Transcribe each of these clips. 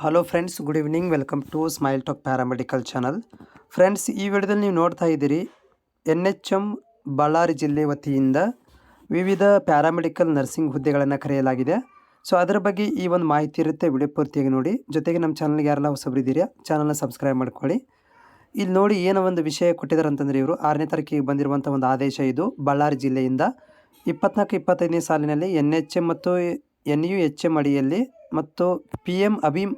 Hello friends, good evening. Welcome to Smile Talk paramedical channel. Friends, ಈ ವಿಡಿಯೋದಲ್ಲಿ ನೀವು ನೋಡ್ತಾ ಇದ್ದೀರಿ NHM ಬಳ್ಳಾರಿ ಜಿಲ್ಲೆ ವತಿಯಿಂದ ವಿವಿಧ ಪ್ಯಾರಾಮೆಡಿಕಲ್ ನರ್ಸಿಂಗ್ ಹುದ್ದೆಗಳನ್ನು ಕರೆಯಲಾಗಿದೆ. ಸೊ ಅದರ ಬಗ್ಗೆ ಈ ಒಂದು ಮಾಹಿತಿ ಇರುತ್ತೆ. ವಿಡಿಯೋ ಪೂರ್ತಿಯಾಗಿ ನೋಡಿ. ಜೊತೆಗೆ ನಮ್ಮ ಚಾನಲ್ಗೆ ಯಾರೆಲ್ಲ ಹೊಸಬರಿದ್ದೀರಾ ಚಾನಲ್ನ ಸಬ್ಸ್ಕ್ರೈಬ್ ಮಾಡ್ಕೊಳ್ಳಿ. ಇಲ್ಲಿ ನೋಡಿ ಏನೋ ಒಂದು ವಿಷಯ ಕೊಟ್ಟಿದ್ದಾರೆ ಅಂತಂದರೆ, ಇವರು 6ನೇ ತಾರೀಕಿಗೆ ಬಂದಿರುವಂಥ ಒಂದು ಆದೇಶ. ಇದು ಬಳ್ಳಾರಿ ಜಿಲ್ಲೆಯಿಂದ 24-25ನೇ ಸಾಲಿನಲ್ಲಿ NHM ಮತ್ತು NUHM ಅಡಿಯಲ್ಲಿ ಮತ್ತು PM ಅಭೀಮ್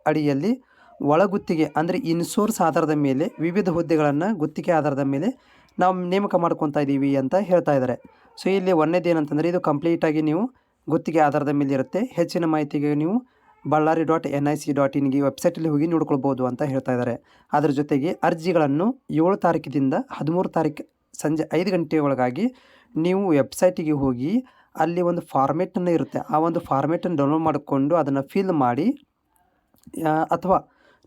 ಅಡಿಯಲ್ಲಿ ಒಳಗುತ್ತಿಗೆ ಅಂದರೆ ಇನ್ಸೋರ್ಸ್ ಆಧಾರದ ಮೇಲೆ ವಿವಿಧ ಹುದ್ದೆಗಳನ್ನು ಗುತ್ತಿಗೆ ಆಧಾರದ ಮೇಲೆ ನಾವು ನೇಮಕ ಮಾಡ್ಕೊತಾ ಇದ್ದೀವಿ ಅಂತ ಹೇಳ್ತಾ ಇದ್ದಾರೆ. ಸೊ ಇಲ್ಲಿ ಒಂದೇದು ಏನಂತಂದರೆ, ಇದು ಕಂಪ್ಲೀಟಾಗಿ ನೀವು ಗುತ್ತಿಗೆ ಆಧಾರದ ಮೇಲೆ ಇರುತ್ತೆ. ಹೆಚ್ಚಿನ ಮಾಹಿತಿಗೆ ನೀವು ballari.nic.in ವೆಬ್ಸೈಟಲ್ಲಿ ಹೋಗಿ ನೋಡ್ಕೊಳ್ಬೋದು ಅಂತ ಹೇಳ್ತಾ ಇದ್ದಾರೆ. ಅದರ ಜೊತೆಗೆ ಅರ್ಜಿಗಳನ್ನು 7 ತಾರೀಕಿನಿಂದ 13 ತಾರೀಕು ಸಂಜೆ 5 ಗಂಟೆ ಒಳಗಾಗಿ ನೀವು ವೆಬ್ಸೈಟಿಗೆ ಹೋಗಿ ಅಲ್ಲಿ ಒಂದು ಫಾರ್ಮೇಟನ್ನು ಇರುತ್ತೆ. ಆ ಒಂದು ಫಾರ್ಮೇಟನ್ನು ಡೌನ್ಲೋಡ್ ಮಾಡಿಕೊಂಡು ಅದನ್ನು ಫಿಲ್ ಮಾಡಿ, ಅಥವಾ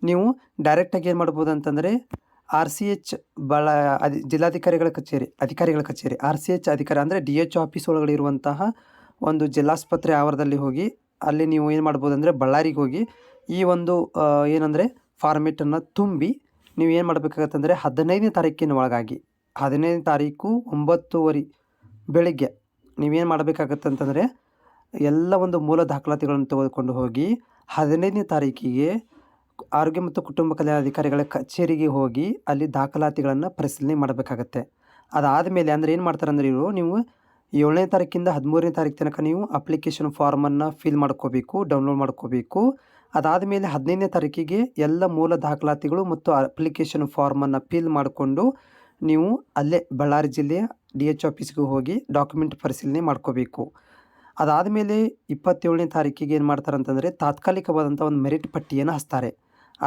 ನೀವು ಡೈರೆಕ್ಟಾಗಿ ಏನು ಮಾಡ್ಬೋದು ಅಂತಂದರೆ RCH ಜಿಲ್ಲಾಧಿಕಾರಿಗಳ ಕಚೇರಿ RCH ಅಧಿಕಾರಿ ಅಂದರೆ DH ಆಫೀಸ್ ಒಳಗಡೆ ಇರುವಂತಹ ಒಂದು ಜಿಲ್ಲಾಸ್ಪತ್ರೆ ಆವರಣದಲ್ಲಿ ಹೋಗಿ ಅಲ್ಲಿ ನೀವು ಏನು ಮಾಡ್ಬೋದು ಅಂದರೆ ಬಳ್ಳಾರಿಗೆ ಹೋಗಿ ಈ ಒಂದು ಏನಂದರೆ ಫಾರ್ಮೇಟನ್ನು ತುಂಬಿ ನೀವು ಏನು ಮಾಡಬೇಕಾಗತ್ತಂದರೆ 15ನೇ ತಾರೀಕಿನ ಒಳಗಾಗಿ 15ನೇ ತಾರೀಕು 9:30 ಬೆಳಿಗ್ಗೆ ನೀವೇನು ಮಾಡಬೇಕಾಗತ್ತಂತಂದರೆ ಎಲ್ಲ ಒಂದು ಮೂಲ ದಾಖಲಾತಿಗಳನ್ನು ತೆಗೆದುಕೊಂಡು ಹೋಗಿ 15ನೇ ತಾರೀಕಿಗೆ ಆರೋಗ್ಯ ಮತ್ತು ಕುಟುಂಬ ಕಲ್ಯಾಣ ಅಧಿಕಾರಿಗಳ ಕಚೇರಿಗೆ ಹೋಗಿ ಅಲ್ಲಿ ದಾಖಲಾತಿಗಳನ್ನು ಪರಿಶೀಲನೆ ಮಾಡಬೇಕಾಗತ್ತೆ. ಅದಾದಮೇಲೆ ಅಂದರೆ ಏನು ಮಾಡ್ತಾರೆ ಅಂದರೆ, ಇವರು ನೀವು 7ನೇ ತಾರೀಕಿಂದ 13ನೇ ತಾರೀಕು ತನಕ ನೀವು ಅಪ್ಲಿಕೇಶನ್ ಫಾರ್ಮನ್ನು ಫಿಲ್ ಮಾಡ್ಕೋಬೇಕು, ಡೌನ್ಲೋಡ್ ಮಾಡ್ಕೋಬೇಕು. ಅದಾದಮೇಲೆ 15ನೇ ತಾರೀಕಿಗೆ ಎಲ್ಲ ಮೂಲ ದಾಖಲಾತಿಗಳು ಮತ್ತು ಅಪ್ಲಿಕೇಶನ್ ಫಾರ್ಮನ್ನು ಫಿಲ್ ಮಾಡಿಕೊಂಡು ನೀವು ಅಲ್ಲೇ ಬಳ್ಳಾರಿ ಜಿಲ್ಲೆಯ DH ಆಫೀಸ್ಗೆ ಹೋಗಿ ಡಾಕ್ಯುಮೆಂಟ್ ಪರಿಶೀಲನೆ ಮಾಡ್ಕೋಬೇಕು. ಅದಾದಮೇಲೆ 27ನೇ ತಾರೀಕಿಗೆ ಏನು ಮಾಡ್ತಾರೆ ಅಂತಂದರೆ ತಾತ್ಕಾಲಿಕವಾದಂಥ ಒಂದು ಮೆರಿಟ್ ಪಟ್ಟಿಯನ್ನು ಹಚ್ತಾರೆ.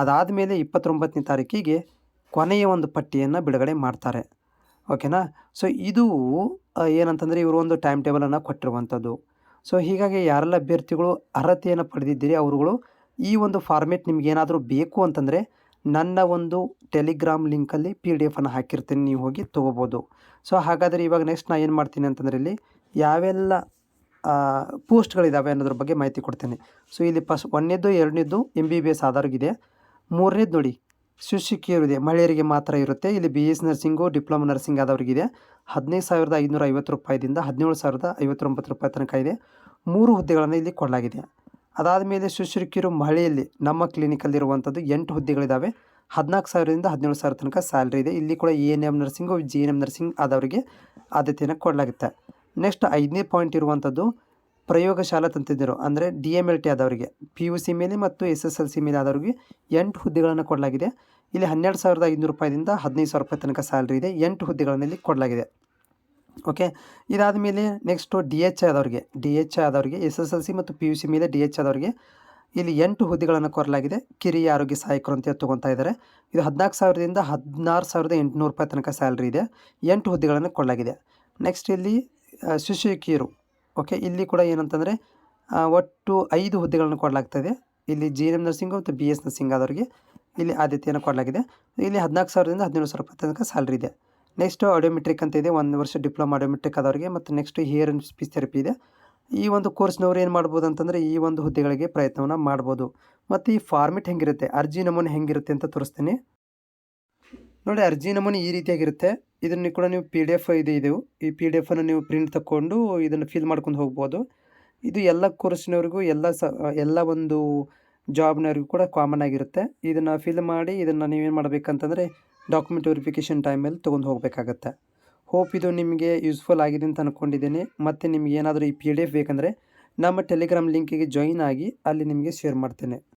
ಅದಾದಮೇಲೆ 29ನೇ ತಾರೀಕಿಗೆ ಕೊನೆಯ ಒಂದು ಪಟ್ಟಿಯನ್ನು ಬಿಡುಗಡೆ ಮಾಡ್ತಾರೆ. ಓಕೆನಾ. ಸೊ ಇದು ಏನಂತಂದರೆ ಇವರು ಒಂದು ಟೈಮ್ ಟೇಬಲನ್ನು ಕೊಟ್ಟಿರುವಂಥದ್ದು. ಸೊ ಹೀಗಾಗಿ ಯಾರೆಲ್ಲ ಅಭ್ಯರ್ಥಿಗಳು ಅರ್ಹತೆಯನ್ನು ಪಡೆದಿದ್ದೀರಿ ಅವರುಗಳು ಈ ಒಂದು ಫಾರ್ಮೇಟ್ ನಿಮಗೇನಾದರೂ ಬೇಕು ಅಂತಂದರೆ ನನ್ನ ಒಂದು ಟೆಲಿಗ್ರಾಮ್ ಲಿಂಕಲ್ಲಿ PDF ಅನ್ನು ಹಾಕಿರ್ತೀನಿ, ನೀವು ಹೋಗಿ ತೊಗೋಬೋದು. ಸೊ ಹಾಗಾದರೆ ಇವಾಗ ನೆಕ್ಸ್ಟ್ ನಾನು ಏನು ಮಾಡ್ತೀನಿ ಅಂತಂದರೆ, ಇಲ್ಲಿ ಯಾವೆಲ್ಲ ಪೋಸ್ಟ್ಗಳಿದ್ದಾವೆ ಅನ್ನೋದ್ರ ಬಗ್ಗೆ ಮಾಹಿತಿ ಕೊಡ್ತೇನೆ. ಸೊ ಇಲ್ಲಿ ಒಂದನೇದು 2ನೇದು MBBS ಆಧಾರಗಿದೆ. 3ನೇದು ನೋಡಿ ಶಿಶುಕಿಯರು ಇದೆ, ಮಹಿಳೆಯರಿಗೆ ಮಾತ್ರ ಇರುತ್ತೆ. ಇಲ್ಲಿ BS ನರ್ಸಿಂಗು ಡಿಪ್ಲೊಮಾ ನರ್ಸಿಂಗ್ ಆದವ್ರಿಗಿದೆ. 15,550 ರೂಪಾಯಿದಿಂದ 17,059 ರೂಪಾಯಿ ತನಕ ಇದೆ. 3 ಹುದ್ದೆಗಳನ್ನು ಇಲ್ಲಿ ಕೊಡಲಾಗಿದೆ. ಅದಾದಮೇಲೆ ಶಿಶುಕಿಯರು ಮಹಿಳೆಯಲ್ಲಿ ನಮ್ಮ ಕ್ಲಿನಿಕಲ್ಲಿರುವಂಥದ್ದು 8 ಹುದ್ದೆಗಳಿದ್ದಾವೆ. 14,000ದಿಂದ 17,000 ತನಕ ಸ್ಯಾಲ್ರಿ ಇದೆ. ಇಲ್ಲಿ ಕೂಡ ENM ನರ್ಸಿಂಗು GNM ನರ್ಸಿಂಗ್ ಆದವರಿಗೆ ಆದ್ಯತೆಯನ್ನು ಕೊಡಲಾಗುತ್ತೆ. ನೆಕ್ಸ್ಟ್ 5ನೇ ಪಾಯಿಂಟ್ ಇರುವಂಥದ್ದು ಪ್ರಯೋಗಶಾಲಾ ತಂತ್ರಜ್ಞರು ಅಂದರೆ DMLT ಆದವರಿಗೆ, PUC ಮೇಲೆ ಮತ್ತು SSLC ಮೇಲೆ ಆದವರಿಗೆ 8 ಹುದ್ದೆಗಳನ್ನು ಕೊಡಲಾಗಿದೆ. ಇಲ್ಲಿ 12,500 ರೂಪಾಯಿದಿಂದ 15,000 ರೂಪಾಯಿ ತನಕ ಸ್ಯಾಲ್ರಿ ಇದೆ. 8 ಹುದ್ದೆಗಳನ್ನು ಇಲ್ಲಿ ಕೊಡಲಾಗಿದೆ. ಓಕೆ. ಇದಾದ ಮೇಲೆ ನೆಕ್ಸ್ಟು DH ಆದವರಿಗೆ SSLC ಮತ್ತು PUC ಮೇಲೆ DH ಆದವರಿಗೆ ಇಲ್ಲಿ 8 ಹುದ್ದೆಗಳನ್ನು ಕೊಡಲಾಗಿದೆ. ಕಿರಿಯ ಆರೋಗ್ಯ ಸಹಾಯಕರು ಅಂತ ತೊಗೊತಾ ಇದ್ದಾರೆ. ಇದು 14,000ದಿಂದ 16,800 ರೂಪಾಯಿ ತನಕ ಸ್ಯಾಲ್ರಿ ಇದೆ. 8 ಹುದ್ದೆಗಳನ್ನು ಕೊಡಲಾಗಿದೆ. ನೆಕ್ಸ್ಟ್ ಇಲ್ಲಿ ಶಿಶುಕಿಯರು. ಓಕೆ. ಇಲ್ಲಿ ಕೂಡ ಏನಂತಂದರೆ ಒಟ್ಟು 5 ಹುದ್ದೆಗಳನ್ನು ಕೊಡಲಾಗ್ತದೆ. ಇಲ್ಲಿ GNM ನರ್ಸಿಂಗು ಮತ್ತು BS ನರ್ಸಿಂಗ್ ಆದವರಿಗೆ ಇಲ್ಲಿ ಆದ್ಯತೆಯನ್ನು ಕೊಡಲಾಗಿದೆ. ಇಲ್ಲಿ 14,000ದಿಂದ 17,000 ರೂಪಾಯಿ ತನಕ ಸ್ಯಾಲ್ರಿ ಇದೆ. ನೆಕ್ಸ್ಟು ಆಡಿಯೋಮೆಟ್ರಿಕ್ ಅಂತ ಇದೆ, 1 ವರ್ಷ ಡಿಪ್ಲೊಮಾ ಆಡಿಯೋಮೆಟ್ರಿಕ್ ಆದವರಿಗೆ. ಮತ್ತು next hair and speech therapy ಇದೆ. ಈ ಒಂದು ಕೋರ್ಸ್ನವರು ಏನು ಮಾಡ್ಬೋದು ಅಂತಂದರೆ ಈ ಒಂದು ಹುದ್ದೆಗಳಿಗೆ ಪ್ರಯತ್ನವನ್ನು ಮಾಡ್ಬೋದು. ಮತ್ತು ಈ ಫಾರ್ಮೆಟ್ ಹೆಂಗಿರುತ್ತೆ, ಅರ್ಜಿ ನಮೂನೆ ಹೆಂಗಿರುತ್ತೆ ಅಂತ ತೋರಿಸ್ತೀನಿ ನೋಡಿ. ಅರ್ಜಿ ನಮೂನೆ ಈ ರೀತಿಯಾಗಿರುತ್ತೆ. ಇದನ್ನು ಕೂಡ ನೀವು PDF ಇದೆವು ಈ PDF-ಅನ್ನು ನೀವು ಪ್ರಿಂಟ್ ತಗೊಂಡು ಇದನ್ನು ಫಿಲ್ ಮಾಡ್ಕೊಂಡು ಹೋಗ್ಬೋದು. ಇದು ಎಲ್ಲ ಕೋರ್ಸ್ನವ್ರಿಗೂ ಎಲ್ಲ ಒಂದು ಜಾಬ್ನವ್ರಿಗೂ ಕೂಡ ಕಾಮನ್ ಆಗಿರುತ್ತೆ. ಇದನ್ನು ಫಿಲ್ ಮಾಡಿ ಇದನ್ನು ನೀವೇನು ಮಾಡಬೇಕಂತಂದರೆ ಡಾಕ್ಯುಮೆಂಟ್ ವೆರಿಫಿಕೇಷನ್ ಟೈಮಲ್ಲಿ ತೊಗೊಂಡು ಹೋಗಬೇಕಾಗತ್ತೆ. ಹೋಪ್ ಇದು ನಿಮಗೆ ಯೂಸ್ಫುಲ್ ಆಗಿದೆ ಅಂತ ಅಂದ್ಕೊಂಡಿದ್ದೀನಿ. ಮತ್ತು ನಿಮ್ಗೆ ಏನಾದರೂ ಈ PDF ಬೇಕಂದರೆ ನಮ್ಮ ಟೆಲಿಗ್ರಾಮ್ ಲಿಂಕಿಗೆ ಜಾಯಿನ್ ಆಗಿ ಅಲ್ಲಿ ನಿಮಗೆ ಶೇರ್ ಮಾಡ್ತೇನೆ.